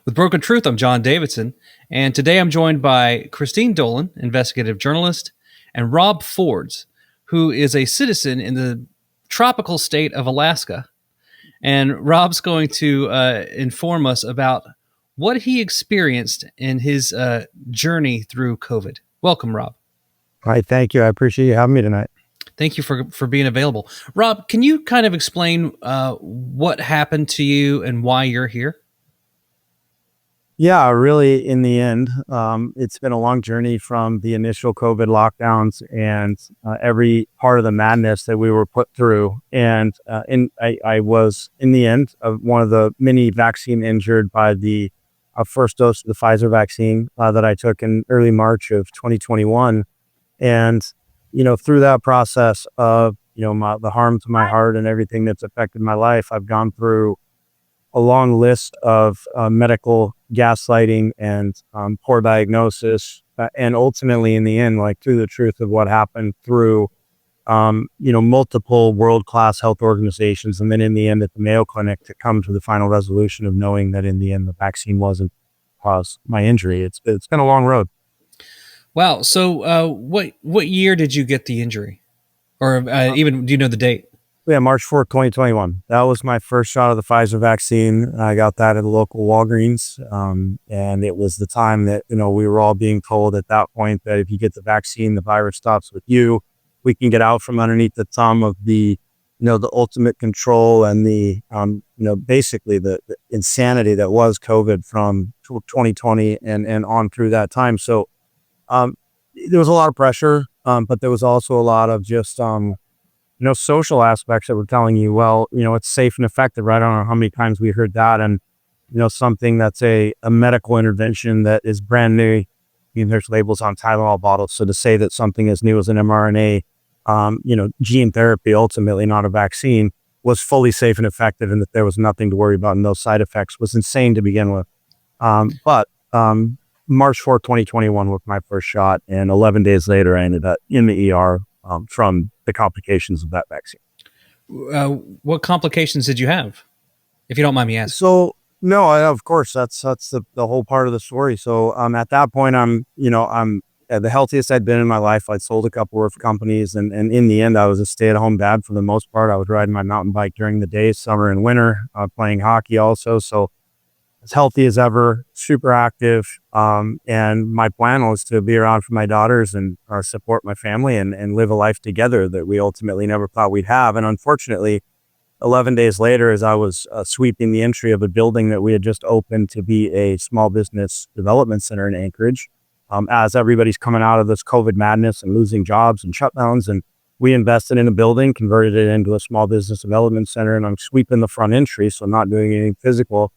With Broken Truth, I'm John Davidson, and today I'm joined by Christine Dolan, investigative journalist, and Rob Forbes, who is a citizen in the tropical state of Alaska. And Rob's going to inform us about what he experienced in his journey through COVID. Welcome, Rob. Hi, thank you. I appreciate you having me tonight. Thank you for being available. Rob, can you kind of explain what happened to you and why you're here? Yeah, really, in the end, it's been a long journey from the initial COVID lockdowns and every part of the madness that we were put through. And I was, in the end, one of the many vaccine injured by the first dose of the Pfizer vaccine that I took in early March of 2021. And, through that process of, the harm to my heart and everything that's affected my life, I've gone through a long list of medical gaslighting and poor diagnosis, and ultimately, in the end, through the truth of what happened through, multiple world-class health organizations, and then in the end at the Mayo Clinic to come to the final resolution of knowing that in the end the vaccine wasn't cause my injury. It's been a long road. Wow. So, what year did you get the injury, or even do you know the date? Yeah, March 4th, 2021. That was my first shot of the Pfizer vaccine. I got that at the local Walgreens. And it was the time that, we were all being told at that point that if you get the vaccine, the virus stops with you. We can get out from underneath the thumb of the, the ultimate control and the, basically the insanity that was COVID from 2020 and on through that time. So there was a lot of pressure, but there was also a lot of just, social aspects that were telling you, well, it's safe and effective, right? I don't know how many times we heard that. And, something that's a medical intervention that is brand new. There's labels on Tylenol bottles. So to say that something as new as an mRNA, gene therapy, ultimately not a vaccine, was fully safe and effective and that there was nothing to worry about and no side effects was insane to begin with. But March 4th, 2021 was my first shot. And 11 days later, I ended up in the ER from the complications of that vaccine. What complications did you have, if you don't mind me asking? So, no, of course, that's the whole part of the story. So, at that point, I'm the healthiest I'd been in my life. I'd sold a couple of companies, and in the end, I was a stay-at-home dad for the most part. I was riding my mountain bike during the day, summer and winter, playing hockey also. So, as healthy as ever, super active. And my plan was to be around for my daughters and support my family and live a life together that we ultimately never thought we'd have. And unfortunately, 11 days later, as I was sweeping the entry of a building that we had just opened to be a small business development center in Anchorage, as everybody's coming out of this COVID madness and losing jobs and shutdowns, and we invested in a building, converted it into a small business development center, and I'm sweeping the front entry, so not doing anything physical.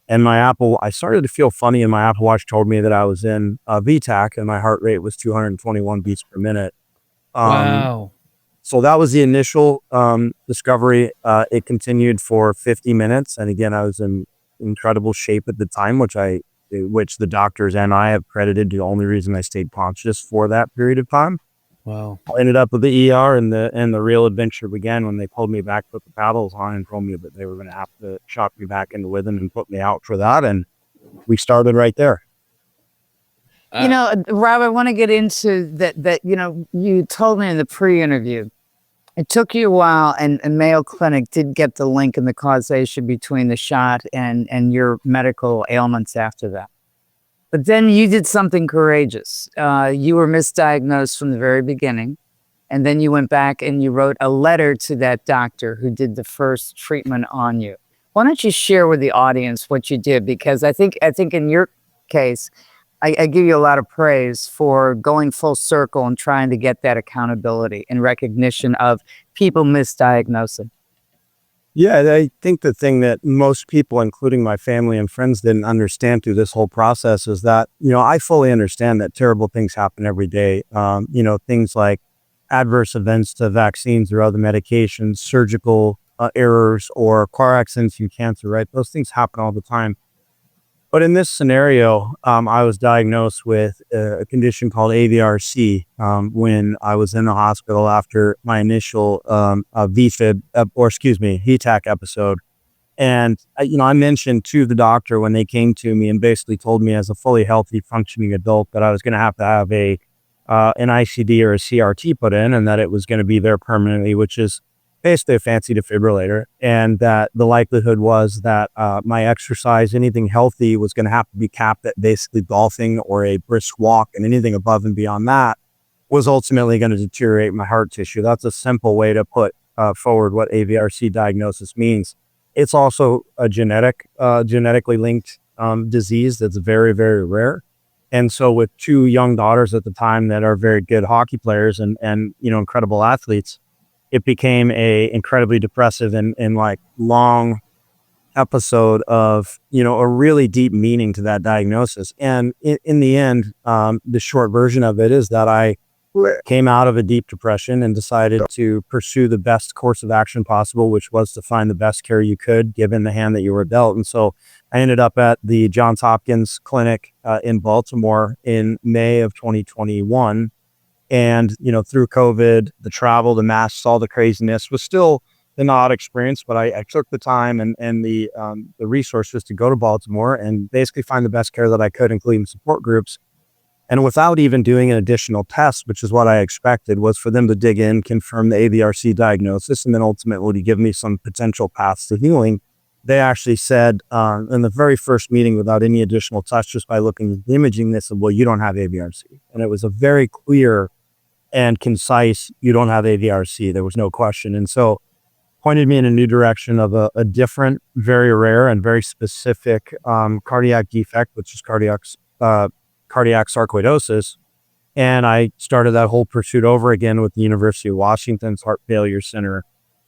And I started to feel funny, and my Apple Watch told me that I was in VTAC, and my heart rate was 221 beats per minute. Wow. So that was the initial discovery. It continued for 50 minutes. And again, I was in incredible shape at the time, which the doctors and I have credited the only reason I stayed conscious for that period of time. Wow. I ended up with the ER, and the real adventure began when they pulled me back, put the paddles on, and told me that they were going to have to shock me back into rhythm and put me out for that. And we started right there. Rob, I want to get into that, you told me in the pre-interview, it took you a while, and Mayo Clinic did get the link and the causation between the shot and your medical ailments after that. But then you did something courageous. You were misdiagnosed from the very beginning. And then you went back and you wrote a letter to that doctor who did the first treatment on you. Why don't you share with the audience what you did? Because I think in your case, I give you a lot of praise for going full circle and trying to get that accountability and recognition of people misdiagnosing. Yeah, I think the thing that most people, including my family and friends, didn't understand through this whole process is that, I fully understand that terrible things happen every day. Things like adverse events to vaccines or other medications, surgical errors, or car accidents and cancer, right? Those things happen all the time. But in this scenario, I was diagnosed with a condition called AVRC when I was in the hospital after my initial VTAC episode. And, I mentioned to the doctor when they came to me and basically told me as a fully healthy functioning adult that I was going to have an ICD or a CRT put in, and that it was going to be there permanently, which is basically a fancy defibrillator. And that the likelihood was that my exercise, anything healthy, was going to have to be capped at basically golfing or a brisk walk, and anything above and beyond that was ultimately going to deteriorate my heart tissue. That's a simple way to put forward what AVRC diagnosis means. It's also a genetically linked disease that's very, very rare. And so with two young daughters at the time that are very good hockey players and incredible athletes, it became a incredibly depressive and like long episode of, a really deep meaning to that diagnosis. And in the end, the short version of it is that I came out of a deep depression and decided to pursue the best course of action possible, which was to find the best care you could given the hand that you were dealt. And so I ended up at the Johns Hopkins Clinic in Baltimore in May of 2021. And, through COVID, the travel, the masks, all the craziness was still an odd experience, but I took the time and the resources to go to Baltimore and basically find the best care that I could, including support groups. And without even doing an additional test, which is what I expected, was for them to dig in, confirm the AVRC diagnosis, and then ultimately give me some potential paths to healing. They actually said in the very first meeting, without any additional tests, just by looking at the imaging, they said, well, you don't have AVRC. And it was a very clear and concise, you don't have AVRC. There was no question. And so pointed me in a new direction of a different, very rare and very specific cardiac defect, which is cardiac sarcoidosis. And I started that whole pursuit over again with the University of Washington's Heart Failure Center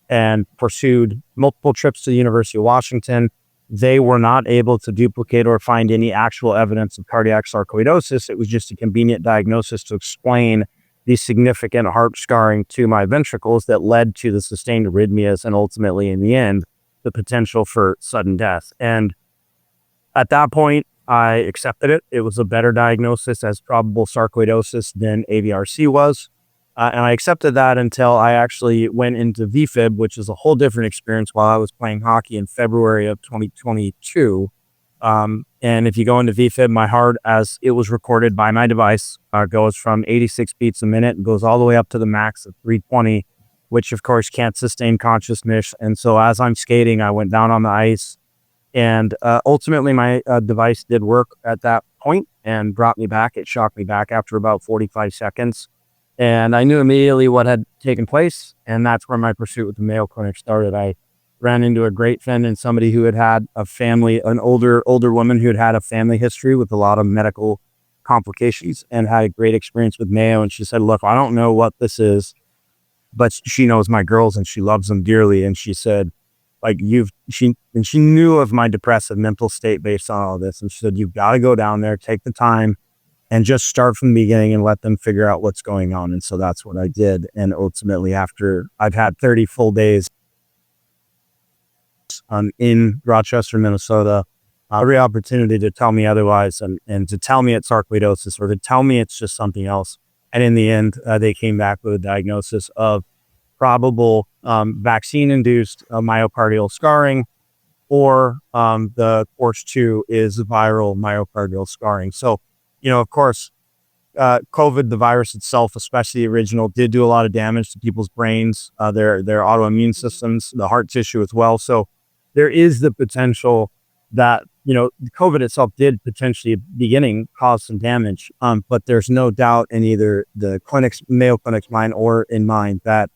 and pursued multiple trips to the University of Washington. They were not able to duplicate or find any actual evidence of cardiac sarcoidosis. It was just a convenient diagnosis to explain the significant heart scarring to my ventricles that led to the sustained arrhythmias and ultimately, in the end, the potential for sudden death. And at that point, I accepted it. It was a better diagnosis as probable sarcoidosis than AVRC was. And I accepted that until I actually went into VFib, which is a whole different experience while I was playing hockey in February of 2022. And if you go into VFib, my heart, as it was recorded by my device, goes from 86 beats a minute and goes all the way up to the max of 320, which of course can't sustain consciousness. And so as I'm skating, I went down on the ice. And ultimately, my device did work at that point and brought me back. It shocked me back after about 45 seconds. And I knew immediately what had taken place. And that's where my pursuit with the Mayo Clinic started. I ran into a great friend and somebody who had a family, an older woman who had a family history with a lot of medical complications and had a great experience with Mayo. And she said, look, I don't know what this is, but she knows my girls and she loves them dearly. And she said, like, she knew of my depressive mental state based on all this. And she said, you've got to go down there, take the time and just start from the beginning and let them figure out what's going on. And so that's what I did. And ultimately, after I've had 30 full days in Rochester, Minnesota, every opportunity to tell me otherwise and to tell me it's sarcoidosis or to tell me it's just something else. And in the end, they came back with a diagnosis of probable vaccine-induced myocardial scarring, or the course 2 is viral myocardial scarring. So, of course, COVID, the virus itself, especially the original, did do a lot of damage to people's brains, their autoimmune systems, the heart tissue as well. So there is the potential that, COVID itself did potentially beginning cause some damage. But there's no doubt in either the Mayo Clinic's mind or in mine that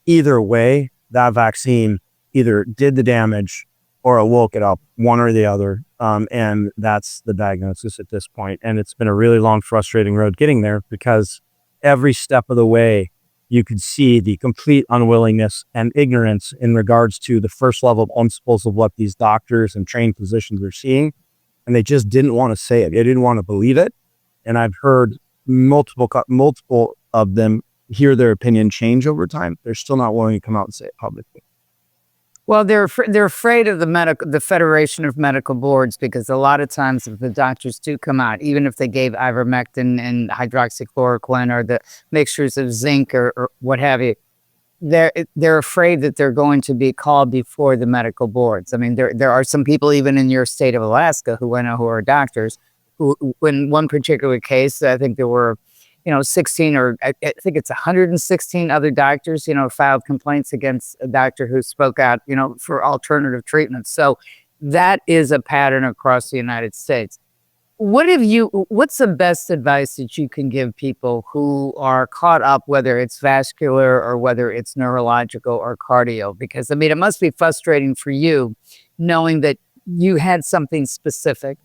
either way, that vaccine either did the damage or it woke it up, one or the other. And that's the diagnosis at this point. And it's been a really long, frustrating road getting there because every step of the way, you could see the complete unwillingness and ignorance in regards to the first level principles of what these doctors and trained physicians are seeing. And they just didn't want to say it. They didn't want to believe it. And I've heard multiple of them hear their opinion change over time. They're still not willing to come out and say it publicly. Well, they're afraid of the Federation of Medical Boards, because a lot of times if the doctors do come out, even if they gave ivermectin and hydroxychloroquine or the mixtures of zinc or what have you, they're afraid that they're going to be called before the medical boards. I mean, there are some people even in your state of Alaska who I know who are doctors who, in one particular case, I think there were, 16 or I think it's 116 other doctors, filed complaints against a doctor who spoke out, for alternative treatments. So that is a pattern across the United States. What's the best advice that you can give people who are caught up, whether it's vascular or whether it's neurological or cardio? Because, I mean, it must be frustrating for you knowing that you had something specific.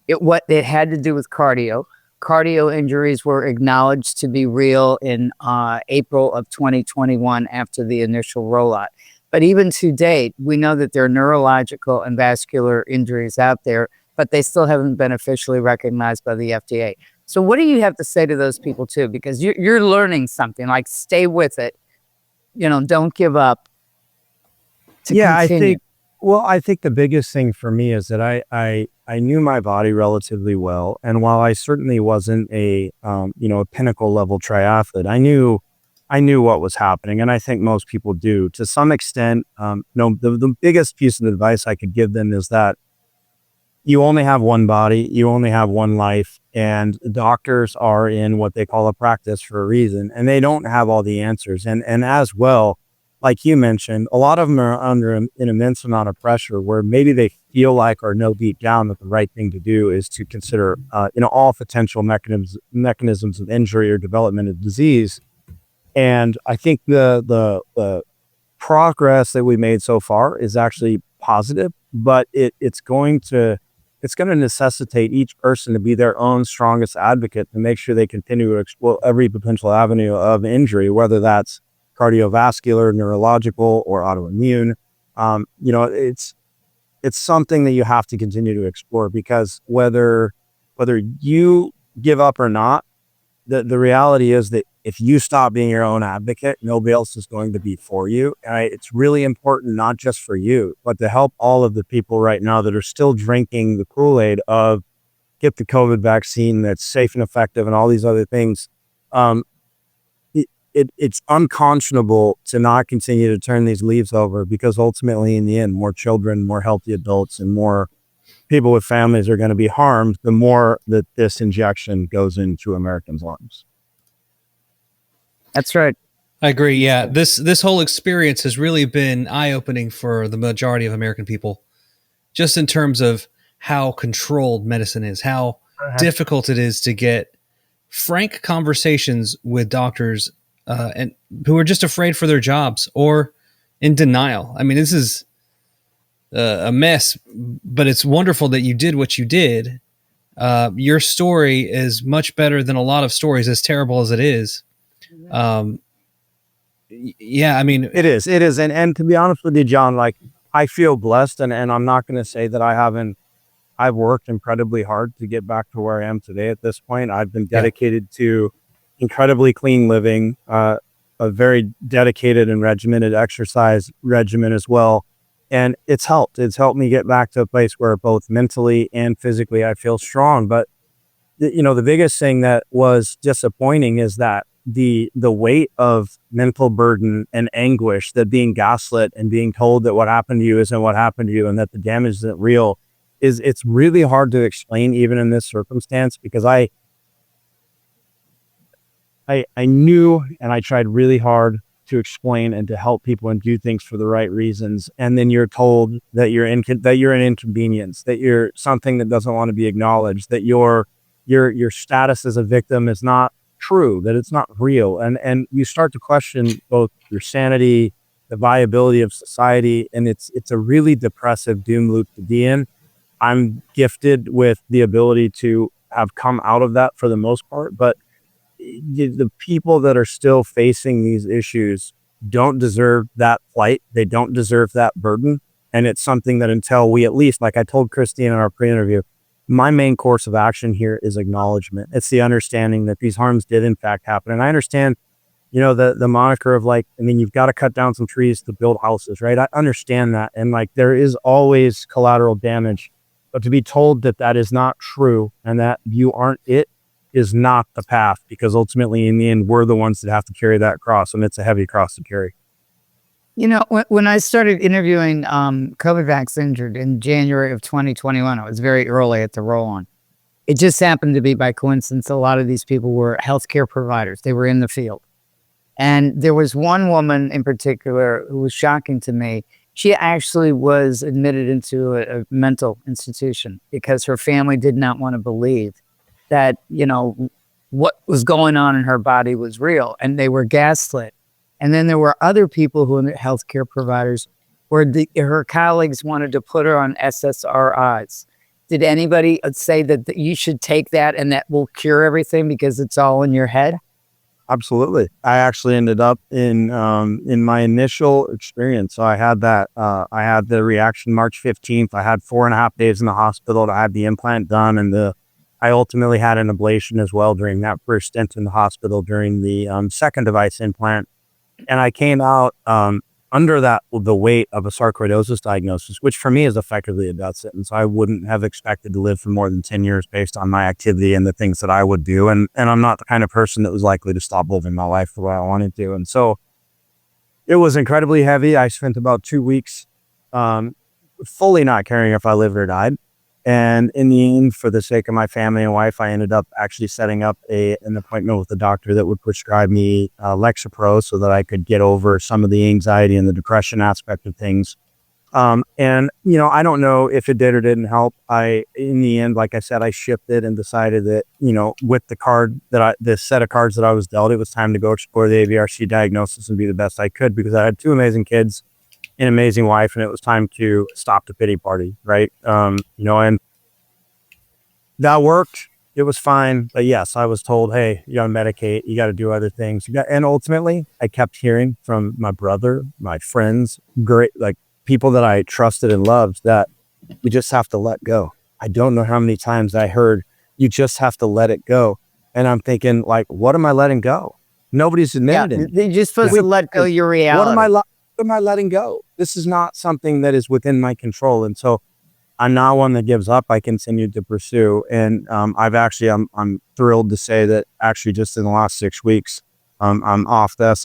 It had to do with cardio. Cardio injuries were acknowledged to be real in April of 2021 after the initial rollout. But even to date, we know that there are neurological and vascular injuries out there, but they still haven't been officially recognized by the FDA. So what do you have to say to those people too? Because you're learning something, like stay with it, don't give up. Continue. I think the biggest thing for me is that I knew my body relatively well. And while I certainly wasn't a pinnacle level triathlete, I knew what was happening. And I think most people do to some extent. The biggest piece of advice I could give them is that you only have one body, you only have one life, and doctors are in what they call a practice for a reason, and they don't have all the answers. And as well, like you mentioned, a lot of them are under an immense amount of pressure where maybe they feel like or know deep down that the right thing to do is to consider, all potential mechanisms of injury or development of disease. And I think the progress that we made so far is actually positive, but it's going to necessitate each person to be their own strongest advocate to make sure they continue to explore every potential avenue of injury, whether that's cardiovascular, neurological, or autoimmune. It's something that you have to continue to explore, because whether you give up or not, the reality is that if you stop being your own advocate, nobody else is going to be for you. And it's really important, not just for you, but to help all of the people right now that are still drinking the Kool-Aid of get the COVID vaccine that's safe and effective and all these other things. It's unconscionable to not continue to turn these leaves over, because ultimately in the end, more children, more healthy adults, and more people with families are going to be harmed the more that this injection goes into Americans' lungs. That's right. I agree. Yeah. This whole experience has really been eye-opening for the majority of American people, just in terms of how controlled medicine is, how difficult it is to get frank conversations with doctors and who are just afraid for their jobs or in denial. I mean, this is a mess, but it's wonderful that you did what you did. Your story is much better than a lot of stories, as terrible as it is. Yeah, I mean, it is. And to be honest with you, John, like, I feel blessed, and I'm not going to say that I've worked incredibly hard to get back to where I am today at this point. I've been dedicated to incredibly clean living, a very dedicated and regimented exercise regimen as well. And it's helped me get back to a place where both mentally and physically I feel strong. But the biggest thing that was disappointing is that the weight of mental burden and anguish, that being gaslit and being told that what happened to you isn't what happened to you and that the damage isn't real, it's really hard to explain even in this circumstance, because I knew, and I tried really hard to explain and to help people and do things for the right reasons. And then you're told that you're an inconvenience, that you're something that doesn't want to be acknowledged, that your status as a victim is not true, that it's not real. And you start to question both your sanity, the viability of society. And it's a really depressive doom loop to be in. I'm gifted with the ability to have come out of that for the most part, but the people that are still facing these issues don't deserve that plight. They don't deserve that burden. And it's something that until we, at least, like I told Christine in our pre-interview, my main course of action here is acknowledgement. It's the understanding that these harms did in fact happen. And I understand, the moniker of you've got to cut down some trees to build houses, right? I understand that. And there is always collateral damage, but to be told that that is not true and that you aren't it is not the path, because ultimately in the end, we're the ones that have to carry that cross, and it's a heavy cross to carry. You know, when I started interviewing COVID vaccine injured in January of 2021, I was very early at the roll-on. It just happened to be by coincidence. A lot of these people were healthcare providers. They were in the field. And there was one woman in particular who was shocking to me. She actually was admitted into a mental institution because her family did not want to believe that, you know, what was going on in her body was real, and they were gaslit. And then there were other people who were healthcare providers where her colleagues wanted to put her on SSRIs. Did anybody say that you should take that and that will cure everything because it's all in your head? Absolutely. I actually ended up in my initial experience. So I had that, I had the reaction March 15th. I had 4.5 days in the hospital to have the implant done. And I ultimately had an ablation as well during that first stint in the hospital during the second device implant. And I came out under the weight of a sarcoidosis diagnosis, which for me is effectively a death sentence. I wouldn't have expected to live for more than 10 years based on my activity and the things that I would do. And I'm not the kind of person that was likely to stop living my life the way I wanted to. And so it was incredibly heavy. I spent about 2 weeks fully not caring if I lived or died. And in the end, for the sake of my family and wife, I ended up actually setting up an appointment with a doctor that would prescribe me Lexapro so that I could get over some of the anxiety and the depression aspect of things. And, you know, I don't know if it did or didn't help. In the end, like I said, I shifted and decided that, you know, with the set of cards that I was dealt, it was time to go explore the AVRC diagnosis and be the best I could, because I had 2 amazing kids, an amazing wife, and it was time to stop the pity party, right? You know, and that worked. It was fine. But yes, I was told, hey, you got to medicate, you got to do other things. And ultimately, I kept hearing from my brother, my friends, great, like people that I trusted and loved, that you just have to let go. I don't know how many times I heard, you just have to let it go. And I'm thinking, like, what am I letting go? Nobody's admitted it. You're just supposed to let go your reality. What am I letting go? This is not something that is within my control. And so I'm not one that gives up. I continued to pursue. And I'm thrilled to say that actually just in the last 6 weeks, I'm off the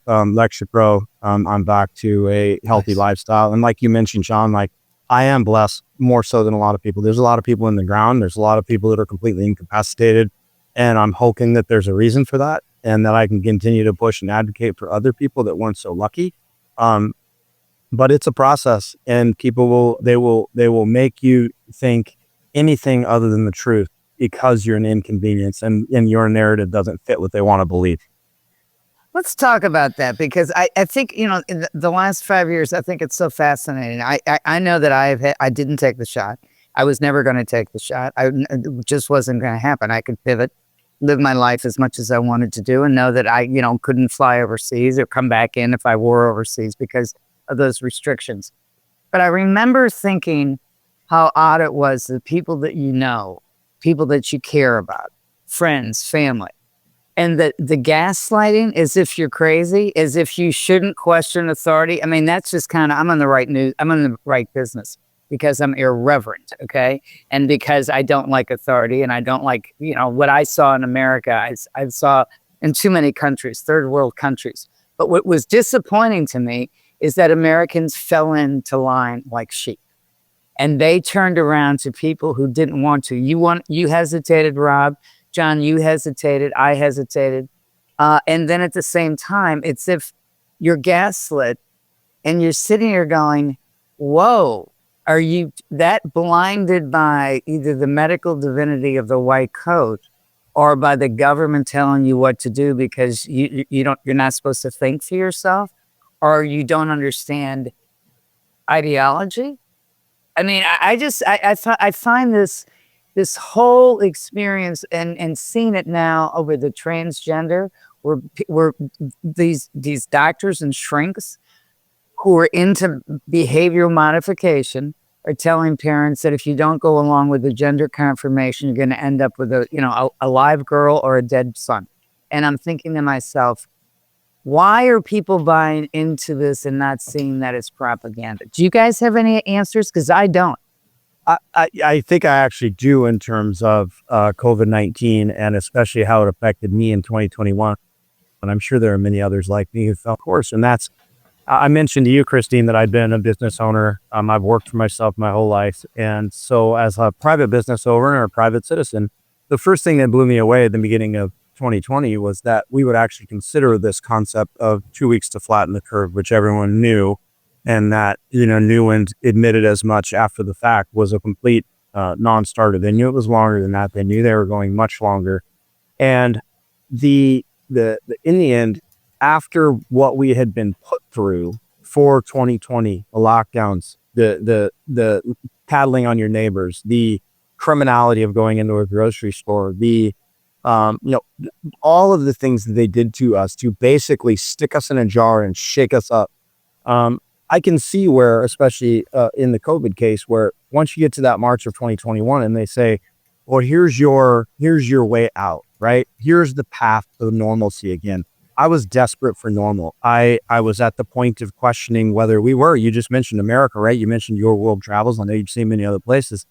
Lexapro. I'm back to a healthy lifestyle. And like you mentioned, Sean, like, I am blessed more so than a lot of people. There's a lot of people in the ground. There's a lot of people that are completely incapacitated. And I'm hoping that there's a reason for that, and that I can continue to push and advocate for other people that weren't so lucky. But it's a process, and people will make you think anything other than the truth because you're an inconvenience and your narrative doesn't fit what they want to believe. Let's talk about that, because I think, you know, in the last 5 years, I think it's so fascinating. I know that I didn't take the shot. I was never going to take the shot. It just wasn't going to happen. I could pivot, live my life as much as I wanted to do, and know that I, you know, couldn't fly overseas or come back in if I were overseas because of those restrictions. But I remember thinking how odd it was that people that you know, people that you care about, friends, family, and the gaslighting as if you're crazy, as if you shouldn't question authority. I mean, that's just kind of, I'm in the right business because I'm irreverent, okay? And because I don't like authority, and I don't like, you know, what I saw in America, I saw in too many countries, third world countries. But what was disappointing to me is that Americans fell into line like sheep. And they turned around to people who didn't want to. You hesitated, Rob. John, you hesitated. I hesitated. And then at the same time, it's if you're gaslit and you're sitting here going, whoa, are you that blinded by either the medical divinity of the white coat or by the government telling you what to do because you're not supposed to think for yourself, or you don't understand ideology? I mean, I find this whole experience and seeing it now over the transgender, where these doctors and shrinks who are into behavioral modification are telling parents that if you don't go along with the gender confirmation, you're going to end up with a live girl or a dead son. And I'm thinking to myself, why are people buying into this and not seeing that it's propaganda? Do you guys have any answers? Because I don't. I think I actually do, in terms of COVID-19, and especially how it affected me in 2021. And I'm sure there are many others like me who felt, of course, and that's I mentioned to you, Christine, that I'd been a business owner. I've worked for myself my whole life. And so as a private business owner or a private citizen, the first thing that blew me away at the beginning of 2020 was that we would actually consider this concept of 2 weeks to flatten the curve, which everyone knew, and that, knew and admitted as much after the fact, was a complete non-starter. They knew it was longer than that. They knew they were going much longer. And the in the end, after what we had been put through for 2020, the lockdowns, the paddling on your neighbors, the criminality of going into a grocery store, the all of the things that they did to us to basically stick us in a jar and shake us up. I can see where, especially in the COVID case, where once you get to that March of 2021 and they say, well, here's your way out, right? Here's the path to normalcy again. I was desperate for normal. I was at the point of questioning whether we were. You just mentioned America, right? You mentioned your world travels. I know you've seen many other places.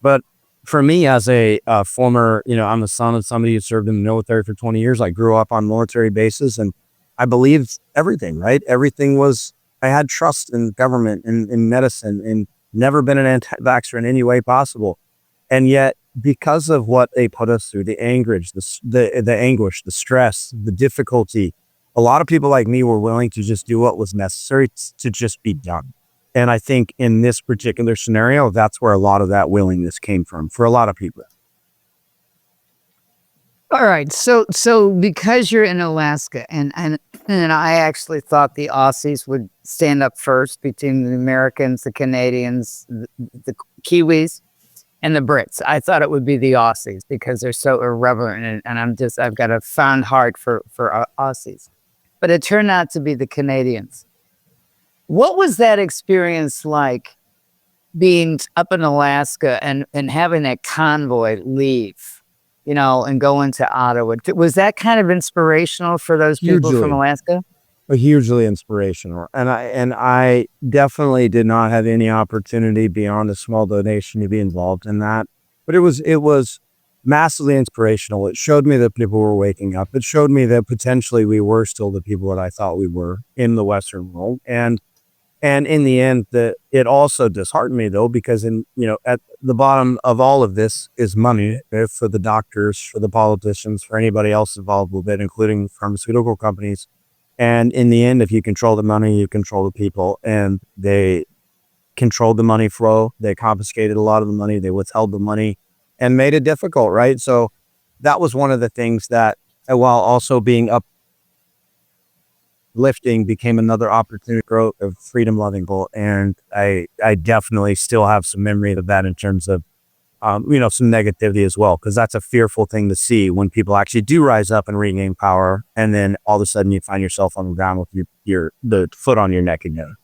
But for me, as a former, I'm the son of somebody who served in the military for 20 years. I grew up on military bases, and I believed everything, right? Everything was, I had trust in government and in medicine, and never been an anti-vaxxer in any way possible. And yet, because of what they put us through, the anguish, the anguish, the stress, the difficulty, a lot of people like me were willing to just do what was necessary to just be done. And I think in this particular scenario, that's where a lot of that willingness came from for a lot of people. All right. So because you're in Alaska, and I actually thought the Aussies would stand up first between the Americans, the Canadians, the Kiwis, and the Brits. I thought it would be the Aussies because they're so irreverent, and I've got a fond heart for Aussies. But it turned out to be the Canadians. What was that experience like, being up in Alaska and having that convoy leave, and go into Ottawa? Was that kind of inspirational for those people from Alaska? Hugely inspirational. And I definitely did not have any opportunity beyond a small donation to be involved in that. But it was massively inspirational. It showed me that people were waking up. It showed me that potentially we were still the people that I thought we were in the Western world. And in the end, it also disheartened me, though, because at the bottom of all of this is money, for the doctors, for the politicians, for anybody else involved with it, including pharmaceutical companies. And in the end, if you control the money, you control the people. And they controlled the money flow. They confiscated a lot of the money. They withheld the money and made it difficult, right? So that was one of the things that, while also being uplifting, became another opportunity to grow of freedom-loving people. And I definitely still have some memory of that in terms of some negativity as well, because that's a fearful thing to see when people actually do rise up and regain power, and then all of a sudden you find yourself on the ground with the foot on your neck again.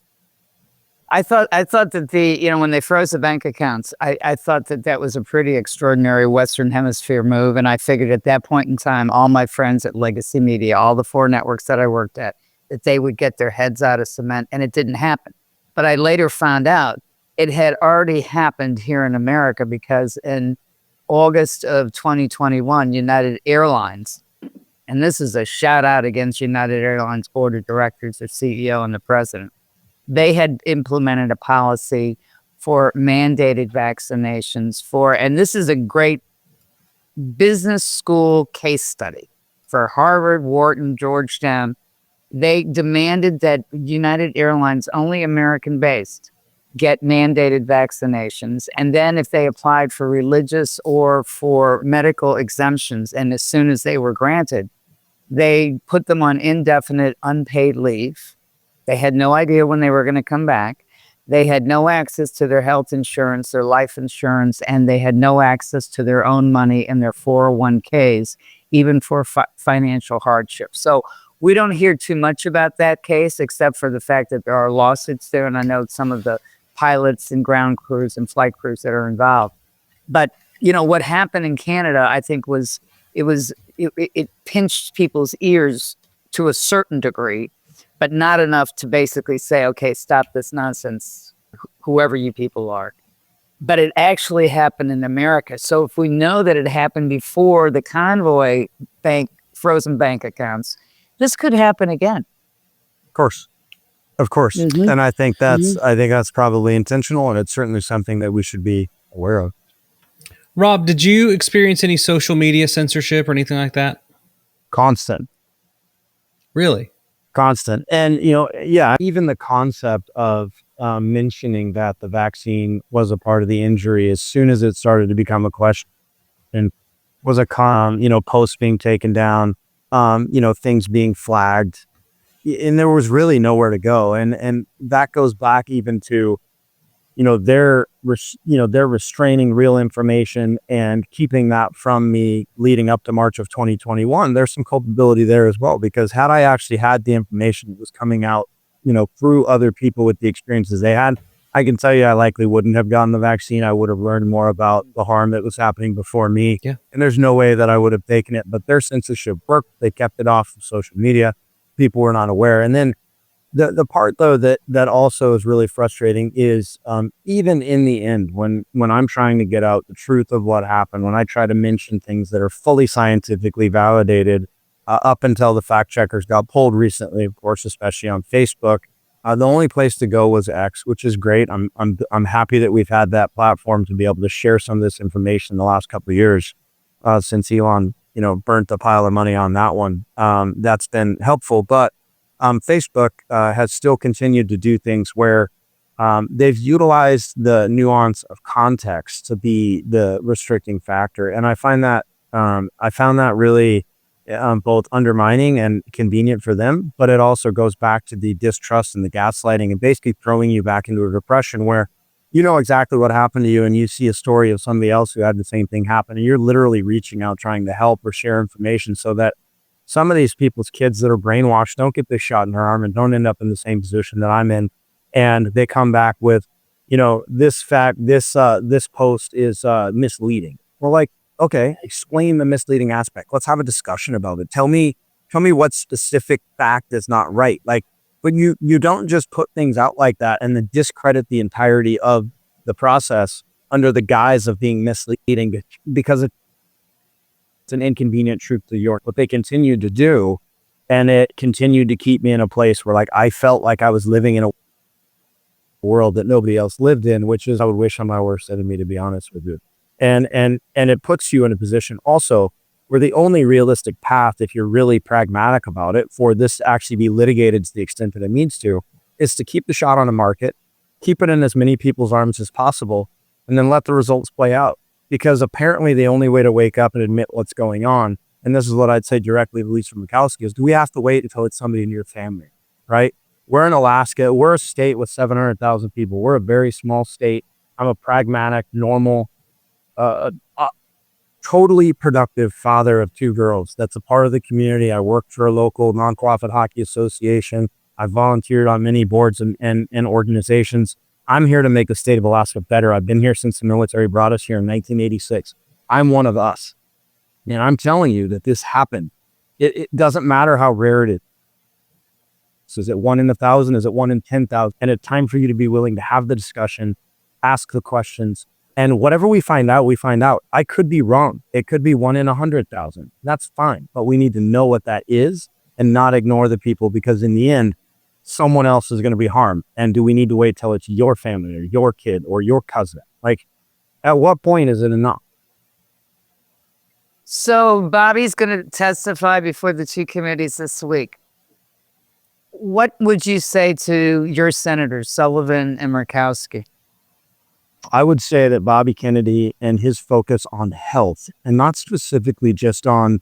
I thought that when they froze the bank accounts, I thought that was a pretty extraordinary Western Hemisphere move, and I figured at that point in time, all my friends at Legacy Media, all the 4 networks that I worked at, that they would get their heads out of cement, and it didn't happen. But I later found out it had already happened here in America, because in August of 2021, United Airlines, and this is a shout out against United Airlines board of directors, their CEO and the president, they had implemented a policy for mandated vaccinations and this is a great business school case study for Harvard, Wharton, Georgetown. They demanded that United Airlines, only American-based, get mandated vaccinations. And then if they applied for religious or for medical exemptions, and as soon as they were granted, they put them on indefinite unpaid leave. They had no idea when they were going to come back. They had no access to their health insurance, their life insurance, and they had no access to their own money and their 401ks, even for financial hardship. So we don't hear too much about that case, except for the fact that there are lawsuits there. And I know some of the pilots and ground crews and flight crews that are involved. But, what happened in Canada, I think it pinched people's ears to a certain degree, but not enough to basically say, okay, stop this nonsense, whoever you people are. But it actually happened in America. So if we know that it happened before the convoy frozen bank accounts, this could happen again. Of course. Of course. Mhm. And I think that's probably intentional, and it's certainly something that we should be aware of. Rob, did you experience any social media censorship or anything like that? Constant. Really? Constant. And, yeah, even the concept of mentioning that the vaccine was a part of the injury, as soon as it started to become a question, was a post being taken down, things being flagged, and there was really nowhere to go. And that goes back even to, they're restraining real information and keeping that from me leading up to March of 2021. There's some culpability there as well, because had I actually had the information that was coming out, through other people with the experiences they had, I can tell you I likely wouldn't have gotten the vaccine. I would have learned more about the harm that was happening before me. Yeah. And there's no way that I would have taken it, but their censorship worked. They kept it off of social media. People were not aware. And then the part though that also is really frustrating is even in the end, when I'm trying to get out the truth of what happened, when I try to mention things that are fully scientifically validated, up until the fact checkers got pulled recently, of course, especially on Facebook, the only place to go was X, which is great. I'm happy that we've had that platform to be able to share some of this information in the last couple of years, since Elon burnt a pile of money on that one. That's been helpful, but Facebook has still continued to do things where they've utilized the nuance of context to be the restricting factor. And I found that really both undermining and convenient for them, but it also goes back to the distrust and the gaslighting and basically throwing you back into a depression where you know exactly what happened to you and you see a story of somebody else who had the same thing happen, and you're literally reaching out trying to help or share information so that some of these people's kids that are brainwashed don't get this shot in their arm and don't end up in the same position that I'm in. And they come back with, this post is misleading. We're like, okay, explain the misleading aspect. Let's have a discussion about it. Tell me what specific fact is not right. Like, but you don't just put things out like that and then discredit the entirety of the process under the guise of being misleading, because it's an inconvenient truth to York. What they continued to do, and it continued to keep me in a place where, like, I felt like I was living in a world that nobody else lived in, which is I would wish on my worst enemy, to be honest with you. And it puts you in a position also where the only realistic path, if you're really pragmatic about it, for this to actually be litigated to the extent that it needs to, is to keep the shot on the market, keep it in as many people's arms as possible, and then let the results play out. Because apparently the only way to wake up and admit what's going on, and this is what I'd say directly to Lisa Murkowski, is do we have to wait until it's somebody in your family, right? We're in Alaska. We're a state with 700,000 people. We're a very small state. I'm a pragmatic, normal, totally productive father of 2 girls. That's a part of the community. I work for a local nonprofit hockey association. I volunteered on many boards and organizations. I'm here to make the state of Alaska better. I've been here since the military brought us here in 1986. I'm one of us. And I'm telling you that this happened. It doesn't matter how rare it is. So is it 1 in 1,000? Is it 1 in 10,000? And it's time for you to be willing to have the discussion, ask the questions, and whatever we find out, we find out. I could be wrong. It could be 1 in 100,000. That's fine. But we need to know what that is and not ignore the people, because in the end, someone else is going to be harmed. And do we need to wait till it's your family or your kid or your cousin? Like, at what point is it enough? So Bobby's going to testify before the 2 committees this week. What would you say to your senators, Sullivan and Murkowski? I would say that Bobby Kennedy and his focus on health, and not specifically just on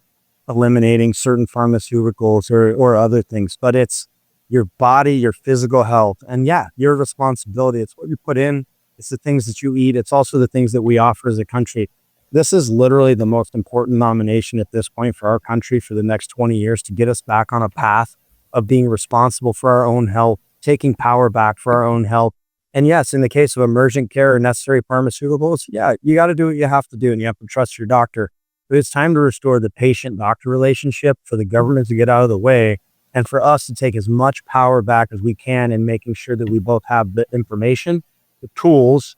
eliminating certain pharmaceuticals or other things, but it's your body, your physical health, and yeah, your responsibility. It's what you put in. It's the things that you eat. It's also the things that we offer as a country. This is literally the most important nomination at this point for our country for the next 20 years to get us back on a path of being responsible for our own health, taking power back for our own health. And yes, in the case of emergent care or necessary pharmaceuticals, yeah, you got to do what you have to do and you have to trust your doctor. But it's time to restore the patient-doctor relationship, for the government to get out of the way, and for us to take as much power back as we can in making sure that we both have the information, the tools,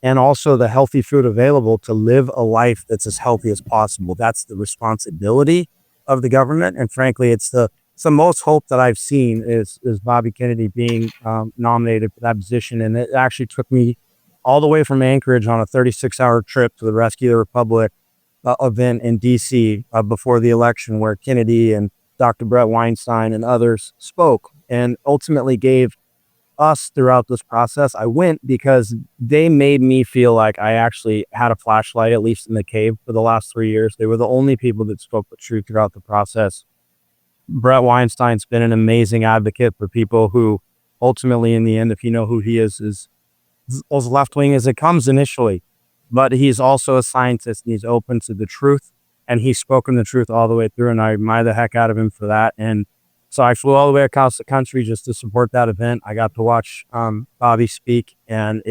and also the healthy food available to live a life that's as healthy as possible. That's the responsibility of the government. And frankly, it's the it's the most hope that I've seen is Bobby Kennedy being nominated for that position. And it actually took me all the way from Anchorage on a 36-hour trip to the Rescue the Republic event in DC before the election, where Kennedy and Dr. Brett Weinstein and others spoke and ultimately gave us throughout this process. I went because they made me feel like I actually had a flashlight, at least in the cave, for the last 3 years. They were the only people that spoke the truth throughout the process. Brett Weinstein's been an amazing advocate for people who ultimately, in the end, if you know who he is as left-wing as it comes initially. But he's also a scientist, and he's open to the truth, and he's spoken the truth all the way through, and I admire the heck out of him for that. And so I flew all the way across the country just to support that event. I got to watch Bobby speak, and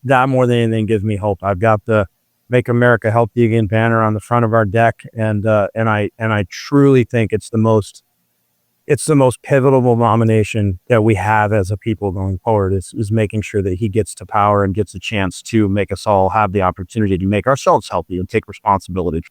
that more than anything gives me hope. I've got the Make America Healthy Again banner on the front of our deck, and I truly think it's the most pivotal nomination that we have as a people going forward. Is making sure that he gets to power and gets a chance to make us all have the opportunity to make ourselves healthy and take responsibility.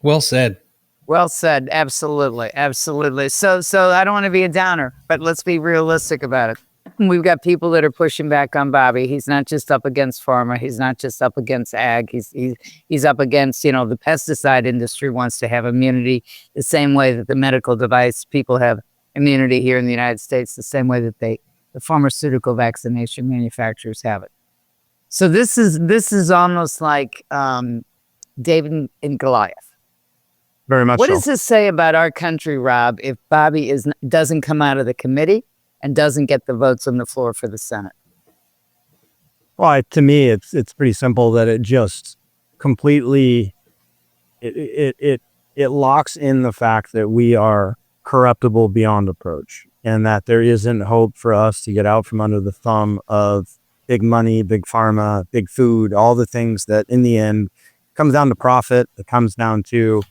Well said. Well said. Absolutely. Absolutely. So I don't want to be a downer, but let's be realistic about it. We've got people that are pushing back on Bobby. He's not just up against pharma. He's not just up against ag. He's up against, the pesticide industry wants to have immunity the same way that the medical device people have immunity here in the United States, the same way that the pharmaceutical vaccination manufacturers have it. So this is almost like David and Goliath. Very much. What so. does this say about our country, Rob, if Bobby doesn't come out of the committee and doesn't get the votes on the floor for the Senate? Well, to me, it's pretty simple that it just completely it locks in the fact that we are corruptible beyond approach, and that there isn't hope for us to get out from under the thumb of big money, big pharma, big food, all the things that in the end comes down to profit. It comes down to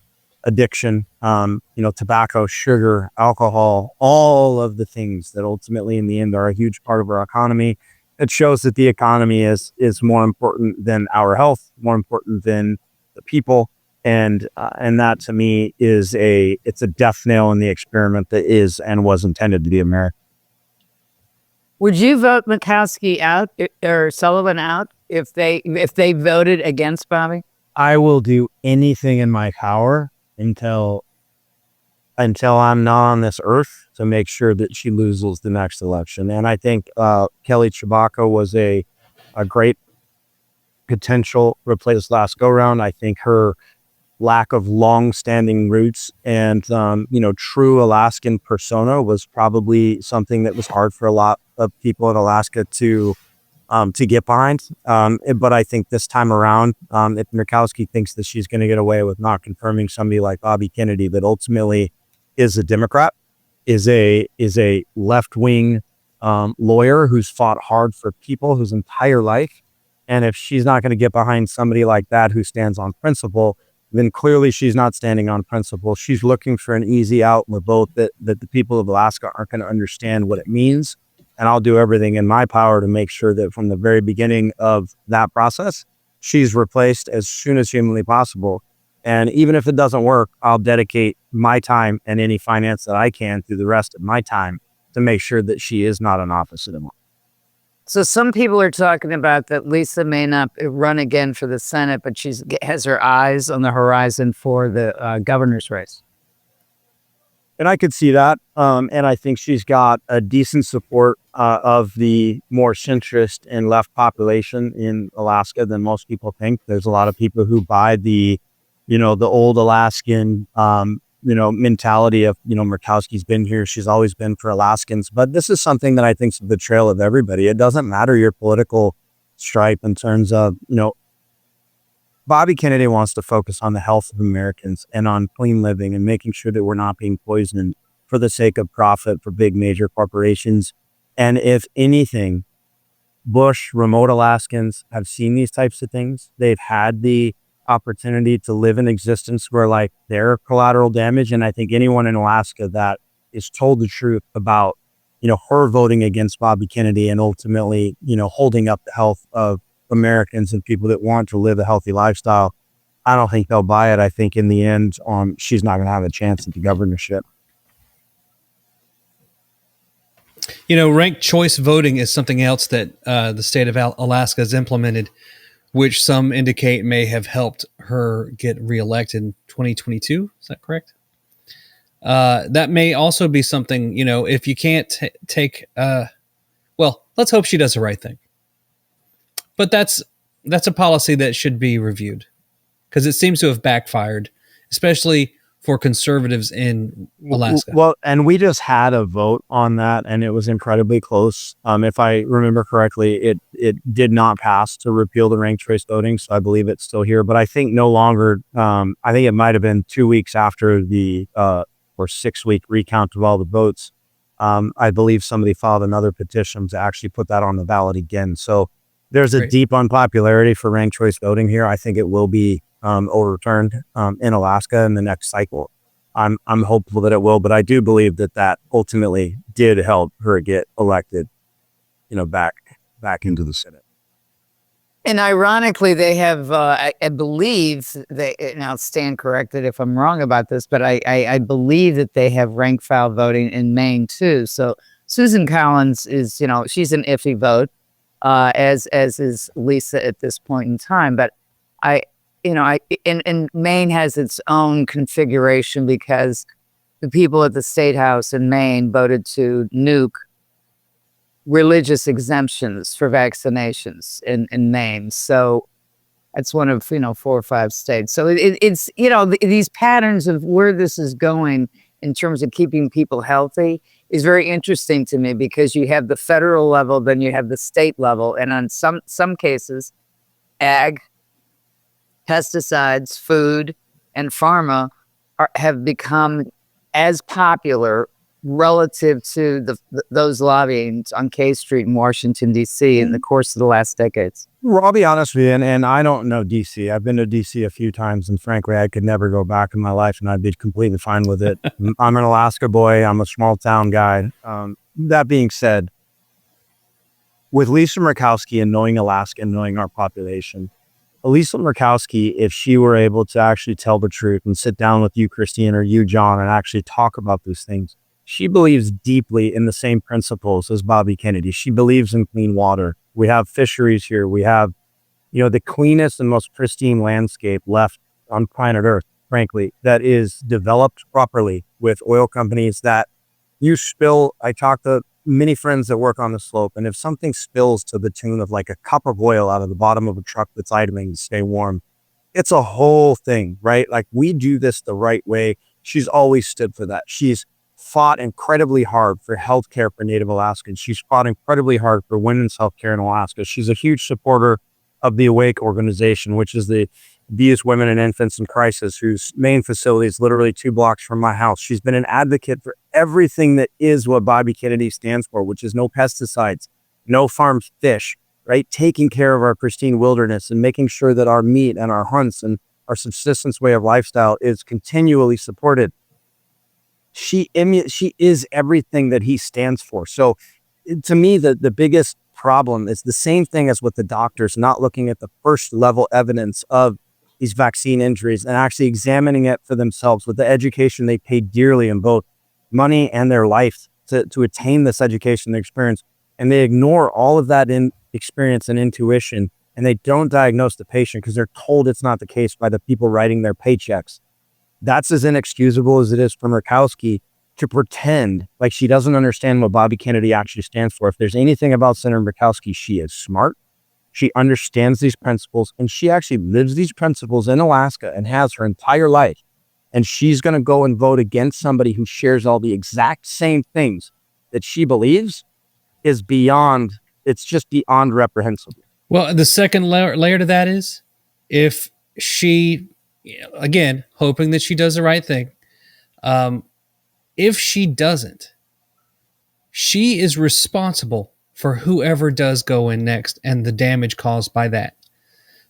addiction, tobacco, sugar, alcohol, all of the things that ultimately in the end are a huge part of our economy. It shows that the economy is more important than our health, more important than the people. And that to me it's a death nail in the experiment that is and was intended to be America. Would you vote Murkowski out or Sullivan out if they voted against Bobby? I will do anything in my power until I'm not on this earth to make sure that she loses the next election. And I think Kelly Tshibaka was a great potential replace last go round. I think her lack of long-standing roots and true Alaskan persona was probably something that was hard for a lot of people in Alaska to get behind. But I think this time around, if Murkowski thinks that she's going to get away with not confirming somebody like Bobby Kennedy, that ultimately is a Democrat, is a left-wing lawyer who's fought hard for people whose entire life. And if she's not going to get behind somebody like that who stands on principle, then clearly she's not standing on principle. She's looking for an easy out in the boat that the people of Alaska aren't going to understand what it means. And I'll do everything in my power to make sure that from the very beginning of that process, she's replaced as soon as humanly possible. And even if it doesn't work, I'll dedicate my time and any finance that I can through the rest of my time to make sure that she is not in office anymore. So some people are talking about that Lisa may not run again for the Senate, but she has her eyes on the horizon for the governor's race. And I could see that. And I think she's got a decent support of the more centrist and left population in Alaska than most people think. There's a lot of people who buy the old Alaskan, mentality of, Murkowski's been here. She's always been for Alaskans. But this is something that I think is the betrayal of everybody. It doesn't matter your political stripe in terms of, Bobby Kennedy wants to focus on the health of Americans and on clean living and making sure that we're not being poisoned for the sake of profit for big major corporations. And if anything, Bush, remote Alaskans have seen these types of things. They've had the opportunity to live in existence where they're collateral damage. And I think anyone in Alaska that is told the truth about, her voting against Bobby Kennedy and ultimately, holding up the health of Americans and people that want to live a healthy lifestyle, I don't think they'll buy it. I think in the end, she's not going to have a chance at the governorship. Ranked choice voting is something else that the state of Alaska has implemented, which some indicate may have helped her get reelected in 2022. Is that correct? That may also be something, if you can't take, well, let's hope she does the right thing. But that's a policy that should be reviewed because it seems to have backfired, especially for conservatives in Alaska. Well, and we just had a vote on that, and it was incredibly close. If I remember correctly, it did not pass to repeal the ranked choice voting, so I believe it's still here. But I think no longer. I think it might have been 2 weeks after the or 6-week recount of all the votes. I believe somebody filed another petition to actually put that on the ballot again. So there's a deep unpopularity for ranked choice voting here. I think it will be overturned in Alaska in the next cycle. I'm hopeful that it will, but I do believe that ultimately did help her get elected, back into the Senate. And ironically, they have, I believe now stand corrected if I'm wrong about this, but I believe that they have rank file voting in Maine too. So Susan Collins is, she's an iffy vote, as is Lisa at this point in time. But and Maine has its own configuration because the people at the State House in Maine voted to nuke religious exemptions for vaccinations in Maine. So that's one of, 4 or 5 states. So it's, these patterns of where this is going in terms of keeping people healthy is very interesting to me because you have the federal level, then you have the state level. And on some cases, ag, pesticides, food, and pharma have become as popular relative to those lobbyings on K Street in Washington, D.C. in the course of the last decades. Well, I'll be honest with you, and I don't know D.C. I've been to D.C. a few times, and frankly, I could never go back in my life, and I'd be completely fine with it. I'm an Alaska boy. I'm a small town guy. That being said, with Lisa Murkowski and knowing Alaska and knowing our population, Lisa Murkowski, if she were able to actually tell the truth and sit down with you, Christine, or you, John, and actually talk about these things, she believes deeply in the same principles as Bobby Kennedy. She believes in clean water. We have fisheries here. We have, the cleanest and most pristine landscape left on planet Earth, frankly, that is developed properly with oil companies that you spill. I talk to many friends that work on the slope, and if something spills to the tune of like a cup of oil out of the bottom of a truck that's idling to stay warm, it's a whole thing, right? Like, we do this the right way. She's always stood for that. She's fought incredibly hard for healthcare for Native Alaskans. She's fought incredibly hard for women's healthcare in Alaska. She's a huge supporter of the Awake organization, which is the Abused Women and Infants in Crisis, whose main facility is literally 2 blocks from my house. She's been an advocate for everything that is what Bobby Kennedy stands for, which is no pesticides, no farmed fish, right? Taking care of our pristine wilderness and making sure that our meat and our hunts and our subsistence way of lifestyle is continually supported. She is everything that he stands for. So to me, the biggest problem is the same thing as with the doctors not looking at the first level evidence of these vaccine injuries and actually examining it for themselves with the education they paid dearly in both money and their life to attain this education and experience. And they ignore all of that in experience and intuition, and they don't diagnose the patient because they're told it's not the case by the people writing their paychecks. That's as inexcusable as it is for Murkowski to pretend like she doesn't understand what Bobby Kennedy actually stands for. If there's anything about Senator Murkowski, she is smart. She understands these principles, and she actually lives these principles in Alaska and has her entire life. And she's going to go and vote against somebody who shares all the exact same things that she believes is beyond, it's just beyond reprehensible. Well, the second layer to that is if she, again, hoping that she does the right thing. If she doesn't, she is responsible for whoever does go in next and the damage caused by that.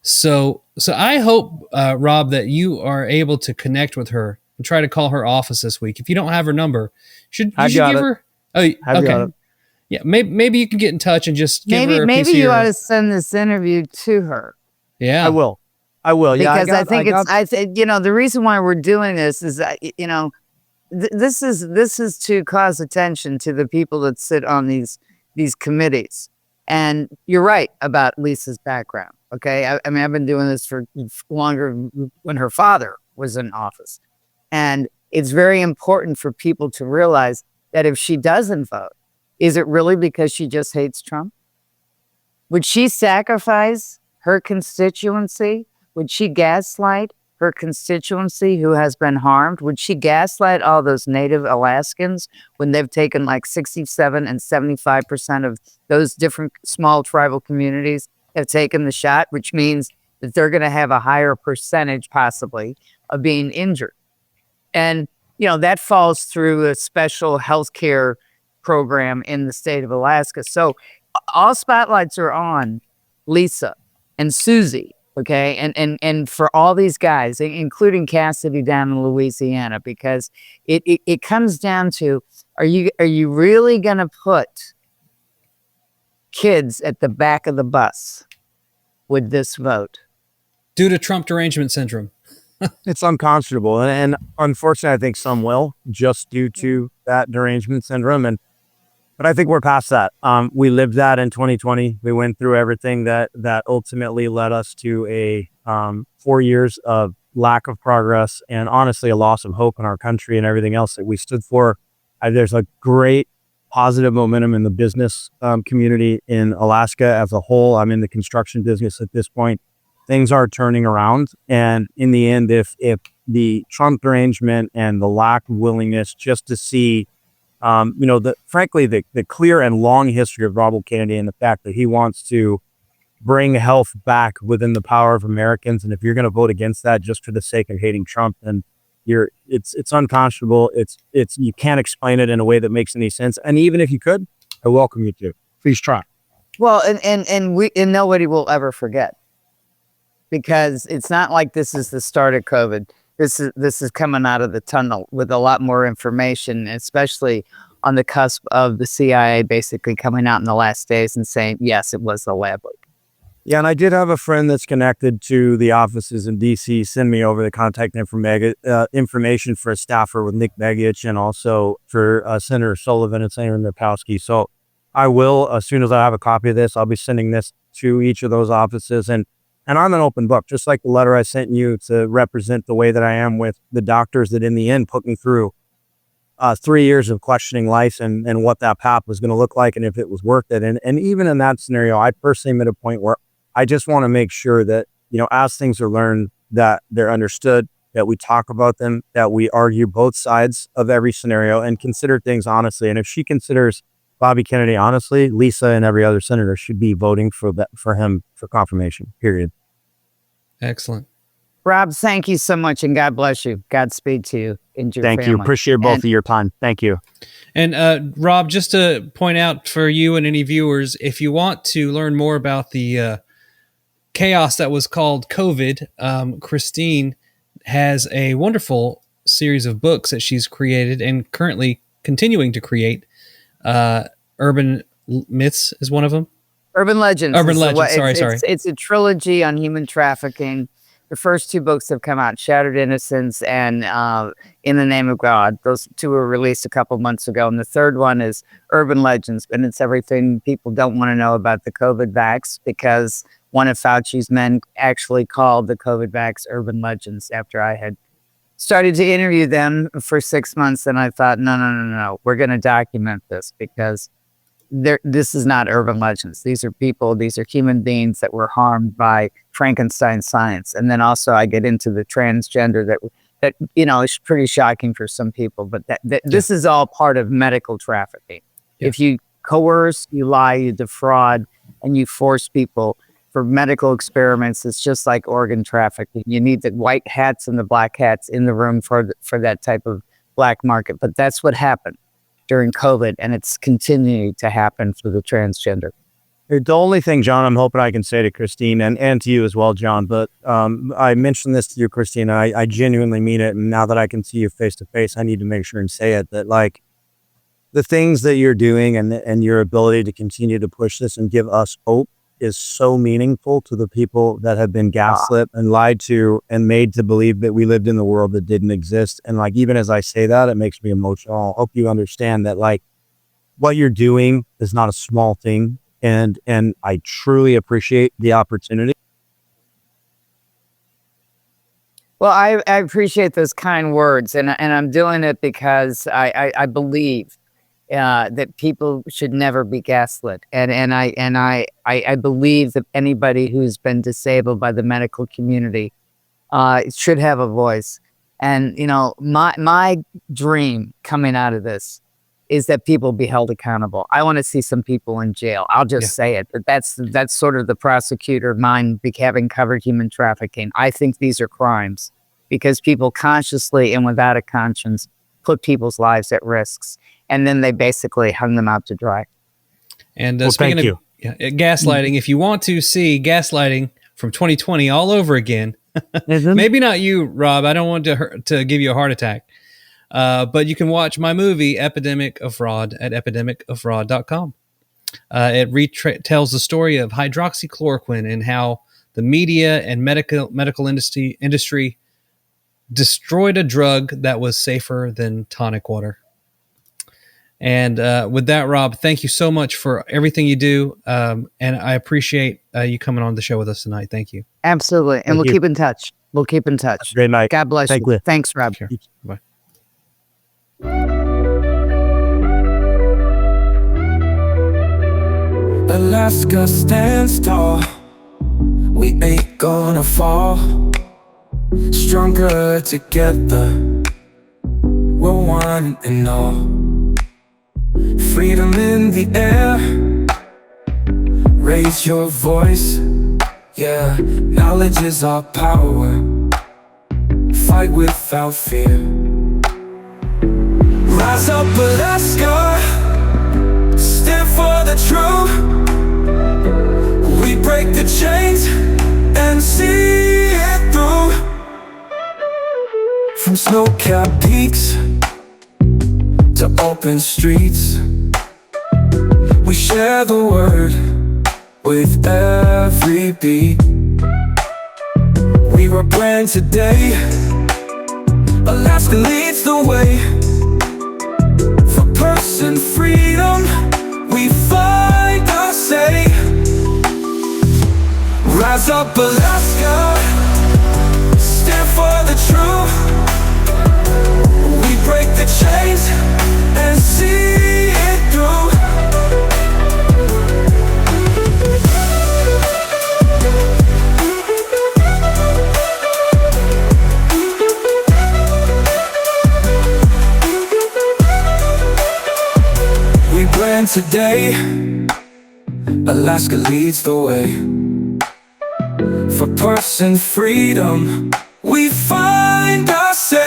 So I hope, Rob, that you are able to connect with her and try to call her office this week. If you don't have her number, you should give her. Oh, okay. Yeah, maybe you can get in touch and just give her a maybe piece of you ought to send this interview to her. Yeah, I will. Because I think the reason why we're doing this is that, this is to cause attention to the people that sit on these committees. And you're right about Lisa's background. Okay, I mean, I've been doing this for longer when her father was in office, and it's very important for people to realize that if she doesn't vote, is it really because she just hates Trump? Would she sacrifice her constituency? Would she gaslight her constituency who has been harmed? Would she gaslight all those native Alaskans when they've taken like 67 and 75% of those different small tribal communities have taken the shot, which means that they're going to have a higher percentage possibly of being injured? And, that falls through a special healthcare program in the state of Alaska. So all spotlights are on Lisa and Susie. Okay. And for all these guys, including Cassidy down in Louisiana, because it comes down to, are you really going to put kids at the back of the bus with this vote? Due to Trump derangement syndrome. It's unconscionable. And unfortunately, I think some will, just due to that derangement syndrome. But I think we're past that. We lived that in 2020. We went through everything that ultimately led us to a 4 years of lack of progress and honestly a loss of hope in our country and everything else that we stood for. There's a great positive momentum in the business community in Alaska as a whole. I'm in the construction business at this point. Things are turning around. And in the end, if the Trump derangement and the lack of willingness just to see frankly, the clear and long history of Robert Kennedy and the fact that he wants to bring health back within the power of Americans. And if you're going to vote against that just for the sake of hating Trump, then it's unconscionable. You can't explain it in a way that makes any sense. And even if you could, I welcome you to. Please try. Well, and nobody will ever forget, because it's not like this is the start of COVID. This is coming out of the tunnel with a lot more information, especially on the cusp of the CIA basically coming out in the last days and saying, yes, it was a lab leak. Yeah, and I did have a friend that's connected to the offices in D.C. send me over the contact information for a staffer with Nick Begich and also for Senator Sullivan and Senator Murkowski. So I will, as soon as I have a copy of this, I'll be sending this to each of those offices. And I'm an open book, just like the letter I sent you to represent the way that I am with the doctors that in the end put me through 3 years of questioning life and what that path was going to look like and if it was worth it. And even in that scenario, I personally am at a point where I just want to make sure that, as things are learned, that they're understood, that we talk about them, that we argue both sides of every scenario and consider things honestly. And if she considers Bobby Kennedy honestly, Lisa and every other senator should be voting for him for confirmation, period. Excellent. Rob, thank you so much, and God bless you. Godspeed to you and your family. Thank you. Appreciate both of your time. Thank you. And Rob, just to point out for you and any viewers, if you want to learn more about the chaos that was called COVID, Christine has a wonderful series of books that she's created and currently continuing to create. Urban Myths is one of them. Urban Legends. Urban Legends. Sorry. It's a trilogy on human trafficking. The first two books have come out, Shattered Innocence and In the Name of God. Those two were released a couple months ago. And the third one is Urban Legends. And it's everything people don't want to know about the COVID vax, because one of Fauci's men actually called the COVID vax urban legends after I had started to interview them for 6 months. And I thought, no. We're going to document this, because this is not urban legends. These are people, these are human beings that were harmed by Frankenstein science. And then also I get into the transgender that is pretty shocking for some people, but this is all part of medical trafficking. Yeah. If you coerce, you lie, you defraud, and you force people for medical experiments, it's just like organ trafficking. You need the white hats and the black hats in the room for that type of black market. But that's what happened during COVID, and it's continuing to happen for the transgender. The only thing, John, I'm hoping I can say to Christine and to you as well, John, but I mentioned this to you, Christine, I genuinely mean it. And now that I can see you face to face, I need to make sure and say it, that like the things that you're doing and your ability to continue to push this and give us hope is so meaningful to the people that have been gaslit and lied to and made to believe that we lived in the world that didn't exist. And like, even as I say that, it makes me emotional. I hope you understand that, like, what you're doing is not a small thing. And I truly appreciate the opportunity. Well, I appreciate those kind words, and I'm doing it because I believe that people should never be gaslit, and I believe that anybody who's been disabled by the medical community should have a voice. And you know, my dream coming out of this is that people be held accountable. I want to see some people in jail. I'll just say it, but that's sort of the prosecutor mind, having covered human trafficking. I think these are crimes because people consciously and without a conscience put people's lives at risks, and then they basically hung them out to dry. And Well, speaking thank of gaslighting, if you want to see gaslighting from 2020 all over again, maybe not you, Rob. I don't want to give you a heart attack. But you can watch my movie, Epidemic of Fraud, at epidemicoffraud.com. It tells the story of hydroxychloroquine and how the media and medical industry destroyed a drug that was safer than tonic water. And with that, Rob, thank you so much for everything you do. And I appreciate you coming on the show with us tonight. Thank you. Absolutely. And we'll keep in touch. We'll keep in touch. Great night. God bless Thank you. you. Thanks, Rob. Sure. Bye. Alaska stands tall. We ain't gonna fall. Stronger together. We're one and all. Freedom in the air. Raise your voice. Yeah, knowledge is our power. Fight without fear. Rise up, Alaska. Stand for the truth. We break the chains and see it through. From snow-capped peaks to open streets, we share the word with every beat. We rebrand today. Alaska leads the way. For person freedom, we find our say. Rise up, Alaska. Stand for the truth. We break the chains and see it through. We brand today. Alaska leads the way. For person freedom, we find our say.